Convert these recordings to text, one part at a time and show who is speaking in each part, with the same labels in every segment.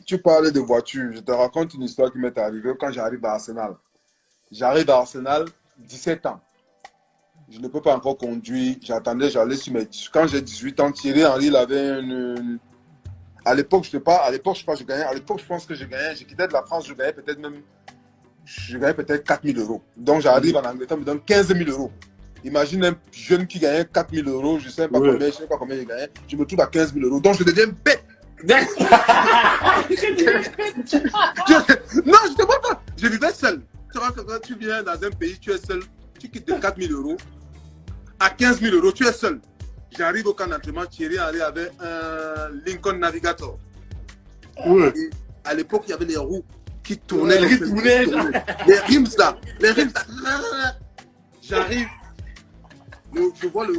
Speaker 1: Tu parles de voiture. Je te raconte une histoire qui m'est arrivée quand j'arrive à Arsenal. J'arrive à Arsenal, 17 ans. Je ne peux pas encore conduire. J'attendais, j'allais sur mes... Quand j'ai 18 ans, Thierry Henry, il avait une... À l'époque, je sais pas, je crois que je gagnais. À l'époque, je pense que je gagnais. Je quittais de la France, je gagnais peut-être même... Je gagnais peut-être 4 000 euros. Donc, j'arrive en Angleterre, on me donne 15 000 euros. Imagine un jeune qui gagnait 4 000 euros, je ne sais pas combien, je sais pas combien il gagnait. Je me trouve à 15 000 euros. Donc, je deviens bête. Non, je te vois pas. Je vivais seul. Tu vois que quand tu viens dans un pays, tu es seul. Tu quittes de 4 000 euros à 15 000 euros, tu es seul. J'arrive au camp d'entraînement, Thierry Henry avait un Lincoln Navigator.
Speaker 2: Ouais.
Speaker 1: Et à l'époque, il y avait les roues qui tournaient.
Speaker 2: Les
Speaker 1: rims là. Les rims là. J'arrive. Je vois le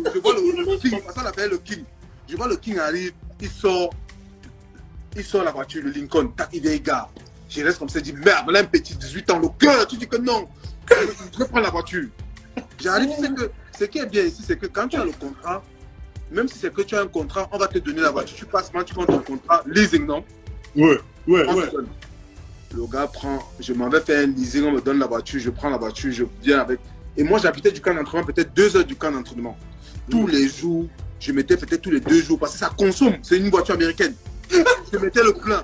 Speaker 1: King. Ça l'appelle le King. Je vois le King arrive. Il sort la voiture, le Lincoln. Tac, il vient, il gare. Je reste comme ça, je dis merde, là un petit 18 ans, le cœur. Tu dis que non. Je prends la voiture. J'arrive, ce qui est bien ici, c'est que quand tu as le contrat, même si c'est que tu as un contrat, on va te donner la voiture. Tu passes, tu prends ton contrat, leasing, non?
Speaker 2: Ouais.
Speaker 1: Le gars prend, je m'en vais faire un leasing, on me donne la voiture, je prends la voiture, je viens avec. Et moi, j'habitais du camp d'entraînement, peut-être 2 heures du camp d'entraînement. Tous les jours, je mettais peut-être tous les 2 jours, parce que ça consomme. C'est une voiture américaine. Je mettais le plein.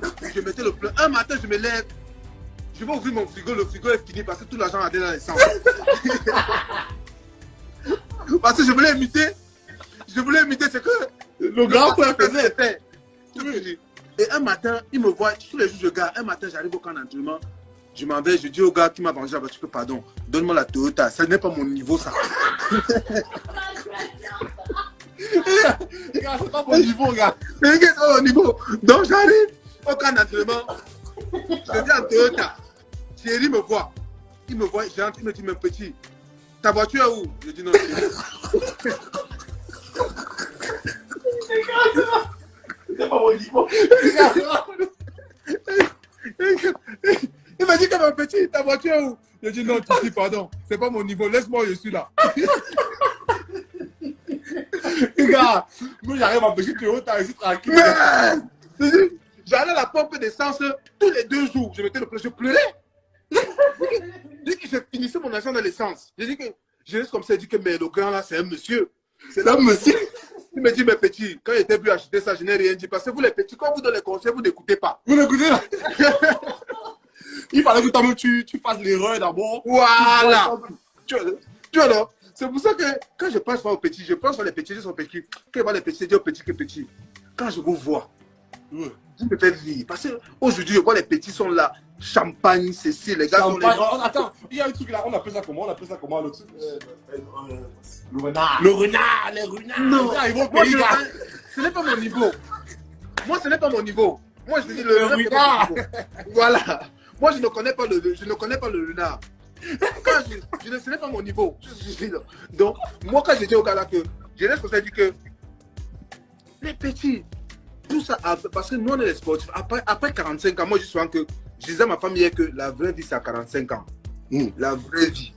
Speaker 1: Un matin, je me lève. Je vais ouvrir mon frigo, le frigo est fini parce que tout l'argent a été dans l'essence. Parce que je voulais imiter ce que
Speaker 2: le grand frère faisait.
Speaker 1: Et un matin, il me voit, tous les jours je garde. Un matin, j'arrive au camp d'entraînement. Je m'en vais, je dis au gars qui m'a vendu la voiture que pardon, donne-moi la Toyota. Ça n'est pas mon niveau, ça.
Speaker 2: Regarde, c'est pas mon niveau, gars.
Speaker 1: C'est pas mon niveau. Donc j'arrive au camp d'entraînement. Je dis à Toyota. Thierry me voit. Il me voit, j'entre, il me dit, mon petit, ta voiture est où? Je dis non, Thierry.
Speaker 2: C'est pas mon niveau.
Speaker 1: Il m'a dit que mon petit, ta voiture est où? Je dis non, Titi, pardon, c'est pas mon niveau, laisse-moi, je suis là.
Speaker 2: Regarde, moi j'arrive à pêcher Toyota ici tranquille.
Speaker 1: J'allais à la pompe d'essence tous les 2 jours. Je mettais le plein, je pleurais. Dès que je finissais mon argent dans l'essence, j'ai dit que je reste comme ça, il dit que mais le grand là, c'est un monsieur.
Speaker 2: C'est un monsieur.
Speaker 1: Il me dit, mes petits, quand il était venu acheter ça, je n'ai rien dit. Parce que vous les petits, quand vous donnez les conseils, vous n'écoutez pas.
Speaker 2: Vous n'écoutez pas. Il fallait que toi-même tu fasses l'erreur d'abord.
Speaker 1: Voilà. Tu vois là. C'est pour ça que quand je pense aux petits, je pense aux petits, ils sont petits. Quand je vois les petits, je dis aux petits que petits. Quand je vous vois, je me fais rire. Parce qu'aujourd'hui, je vois les petits sont là. Champagne, ceci, les gars sont là.
Speaker 2: Attends, il y a un truc là, on appelle ça comment? Le truc le renard. Le renard, les renards.
Speaker 1: Non,
Speaker 2: ils vont payer,
Speaker 1: ce n'est pas mon niveau. Moi, ce n'est pas mon niveau. Moi, je dis le
Speaker 2: renard.
Speaker 1: Voilà. Moi, je ne connais pas le renard. Quand ce n'est pas mon niveau. Donc, moi, quand je dis au gars là que je laisse comme ça, dit que les petits, tout ça, parce que nous, on est les sportifs. Après 45 ans, moi, je suis que je disais à ma femme hier que la vraie vie, c'est à 45 ans. La vraie vie.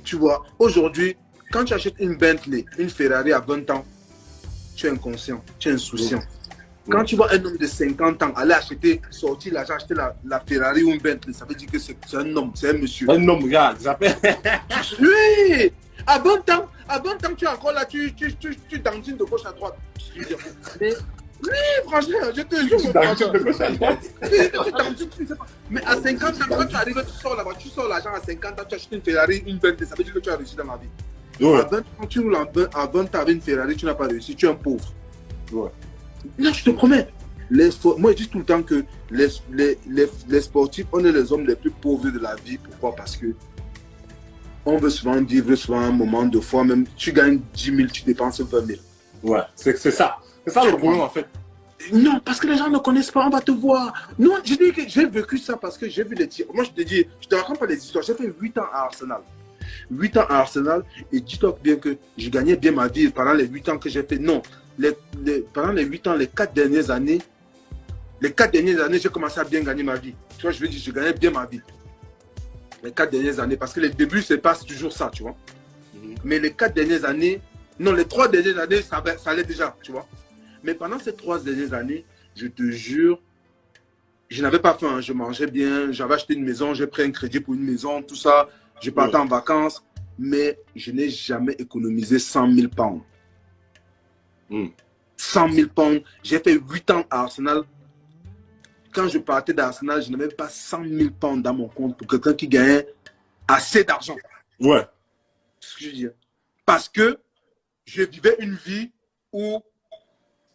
Speaker 1: Tu vois, aujourd'hui, quand tu achètes une Bentley, une Ferrari à 20 ans, tu es inconscient, tu es insouciant. Quand tu vois un homme de 50 ans aller sortir l'argent, acheter la Ferrari ou une Bentley, ça veut dire que c'est un homme, c'est un monsieur.
Speaker 2: Un homme, regarde, j'appelle.
Speaker 1: Oui! À 20 ans, tu es encore là, tu dandines de gauche à droite. Mais, oui, franchement, je te jure.
Speaker 2: Tu dandines de gauche à droite.
Speaker 1: Mais à 50 ans, quand tu arrives, tu sors là-bas, tu sors l'argent à 50 ans, tu achètes une Ferrari, une Bentley, ça veut dire que tu as réussi dans la vie. Ouais. À 20 ans, tu roules à 20 ans avec une Ferrari, tu n'as pas réussi, tu es un pauvre.
Speaker 2: Ouais.
Speaker 1: Là, je te promets. Moi, je dis tout le temps que les sportifs, on est les hommes les plus pauvres de la vie. Pourquoi? Parce que on veut souvent vivre un moment de foi, même tu gagnes 10 000, tu dépenses 20 000.
Speaker 2: Ouais, c'est ça. C'est ça le problème en fait.
Speaker 1: Non, parce que les gens ne connaissent pas, on va te voir. Non, je dis que j'ai vécu ça parce que j'ai vu les tirs. Moi, je te raconte pas les histoires. J'ai fait 8 ans à Arsenal. 8 ans à Arsenal, et dis-toi bien que je gagnais bien ma vie pendant les 8 ans que j'ai fait. Non, pendant les 8 ans, les 4 dernières années, j'ai commencé à bien gagner ma vie. Tu vois, je veux dire, je gagnais bien ma vie. Les 4 dernières années, parce que les débuts, c'est pas toujours ça, tu vois. Mais les 4 dernières années, non, les 3 dernières années, ça allait déjà, tu vois. Mais pendant ces 3 dernières années, je te jure, je n'avais pas faim, je mangeais bien, j'avais acheté une maison, j'ai pris un crédit pour une maison, tout ça. Je partais en vacances, mais je n'ai jamais économisé 100 000 pounds. 100 000 pounds. J'ai fait 8 ans à Arsenal. Quand je partais d'Arsenal, je n'avais pas 100 000 pounds dans mon compte pour quelqu'un qui gagnait assez d'argent.
Speaker 2: Ouais.
Speaker 1: C'est ce que je veux dire. Parce que je vivais une vie où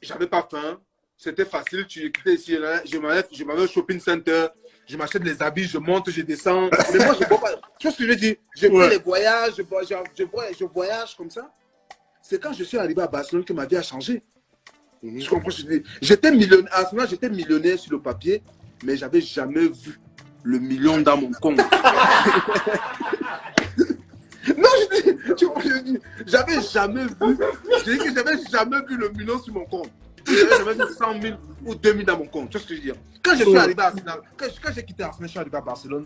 Speaker 1: j'avais pas faim. C'était facile. Tu quittais ici, je m'avais au shopping center. Je m'achète les habits, je monte, je descends. Mais moi, je ne vois pas. Tu vois ce que je veux dire? Je fais les voyages, je voyage comme ça. C'est quand je suis arrivé à Barcelone que ma vie a changé. Je comprends ce que je dis. J'étais millionnaire. À ce moment, j'étais millionnaire sur le papier, mais je n'avais jamais vu le million dans mon compte. Non, je dis, j'avais jamais vu. Je dis que j'avais jamais vu le million sur mon compte. J'avais mis 100 000 ou 2 000 dans mon compte. Tu vois ce que je veux dire? Quand je suis arrivé à Arsenal, quand j'ai quitté Arsenal, je suis arrivé à Barcelone.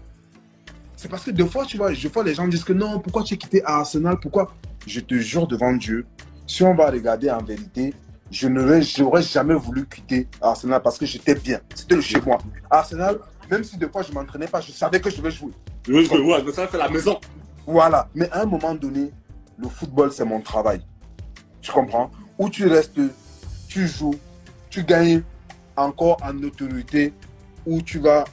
Speaker 1: C'est parce que des fois, tu vois, je vois les gens disent que non, pourquoi tu as quitté Arsenal? Pourquoi? Je te jure devant Dieu, si on va regarder en vérité, je n'aurais jamais voulu quitter Arsenal parce que j'étais bien. C'était le chez moi. Arsenal, même si des fois je ne m'entraînais pas, je savais que je devais jouer.
Speaker 2: Je veux jouer, ça c'est la maison.
Speaker 1: Voilà. Mais à un moment donné, le football, c'est mon travail. Tu comprends? Où tu restes, tu joues, tu gagnes encore en autorité, où tu vas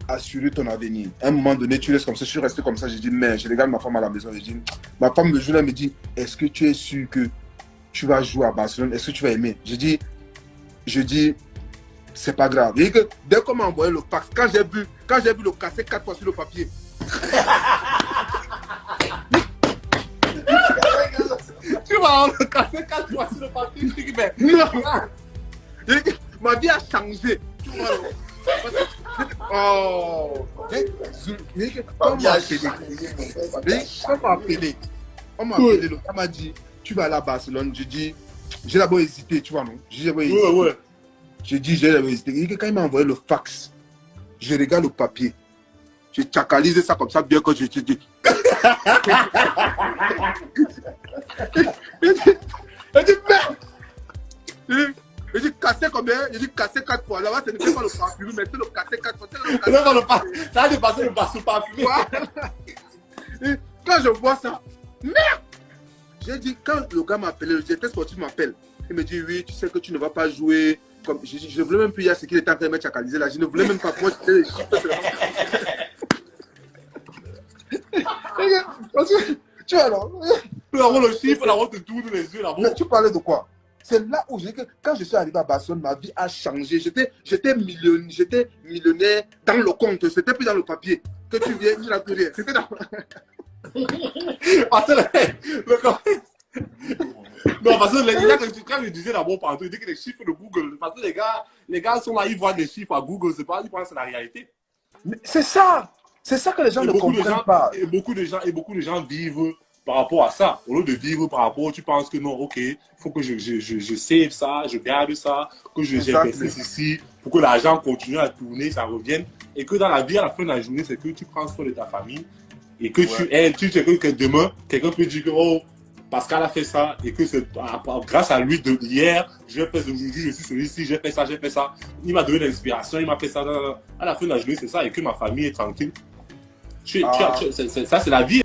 Speaker 1: assurer ton avenir. À un moment donné, tu restes comme ça. Je suis resté comme ça. J'ai dit, mais je regarde ma femme à la maison. J'ai dit, ma femme me joue là, me dit, est-ce que tu es sûr que tu vas jouer à Barcelone? Est-ce que tu vas aimer? Je dis, c'est pas grave. Et que dès qu'on m'a envoyé le fax, quand j'ai vu le casser 4 fois sur le papier,
Speaker 2: tu vas le casser 4 fois sur le papier. Je dis, mais
Speaker 1: non, ma vie a changé. Tu vois, oh, on m'a appelé. On m'a appelé, le gars m'a dit, tu vas aller à Barcelone. Je dis, j'ai d'abord hésité, tu vois, non? J'ai d'abord hésité.
Speaker 2: Ouais.
Speaker 1: J'ai dit, j'ai d'abord hésité. Et quand il m'a envoyé le fax, je regarde le papier. J'ai chacalisé ça comme ça, bien que je te dis. Il dit, merde! Il dit, cassé combien? Il dit, cassé 4 fois. Là-bas, ce n'était pas le parfumé, mais c'est le cassé 4 fois.
Speaker 2: Ça a dépassé le basso parfumé.
Speaker 1: Et quand je vois ça, merde! J'ai dit, quand le gars m'a appelé, le directeur sportif m'appelle. Il me dit, oui, tu sais que tu ne vas pas jouer. Comme, je ne voulais même plus dire ce qu'il était en train de me chacaliser là. Je ne voulais même pas. Moi, c'était les chiffres. Tu vois, alors.
Speaker 2: Le chiffre, la route te tourne les yeux là-bas.
Speaker 1: Mais tu parlais de quoi? C'est là où j'ai dit que quand je suis arrivé à Barcelone, ma vie a changé. J'étais millionnaire dans le compte. C'était plus dans le papier. Que tu viens, tu n'as plus rien. C'était dans.
Speaker 2: Parce que non, parce que quand je disais d'abord partout, il dit que les chiffres de Google, parce que les gars sont là, ils voient des chiffres à Google, c'est pas, ils pensent que c'est la réalité.
Speaker 1: C'est ça que les gens ne comprennent pas.
Speaker 2: Et beaucoup de gens vivent par rapport à ça. Au lieu de vivre par rapport, tu penses que non, ok, il faut que je save ça, je garde ça, que j'investisse ici, pour que l'argent continue à tourner, ça revienne. Et que dans la vie, à la fin de la journée, c'est que tu prends soin de ta famille et que tu sais que demain, quelqu'un peut dire que oh, Pascal a fait ça et que c'est grâce à lui de hier, je fais aujourd'hui, je suis celui-ci, j'ai fait ça. Il m'a donné l'inspiration, il m'a fait ça. À la fin de la journée, c'est ça et que ma famille est tranquille. Ça, c'est la vie.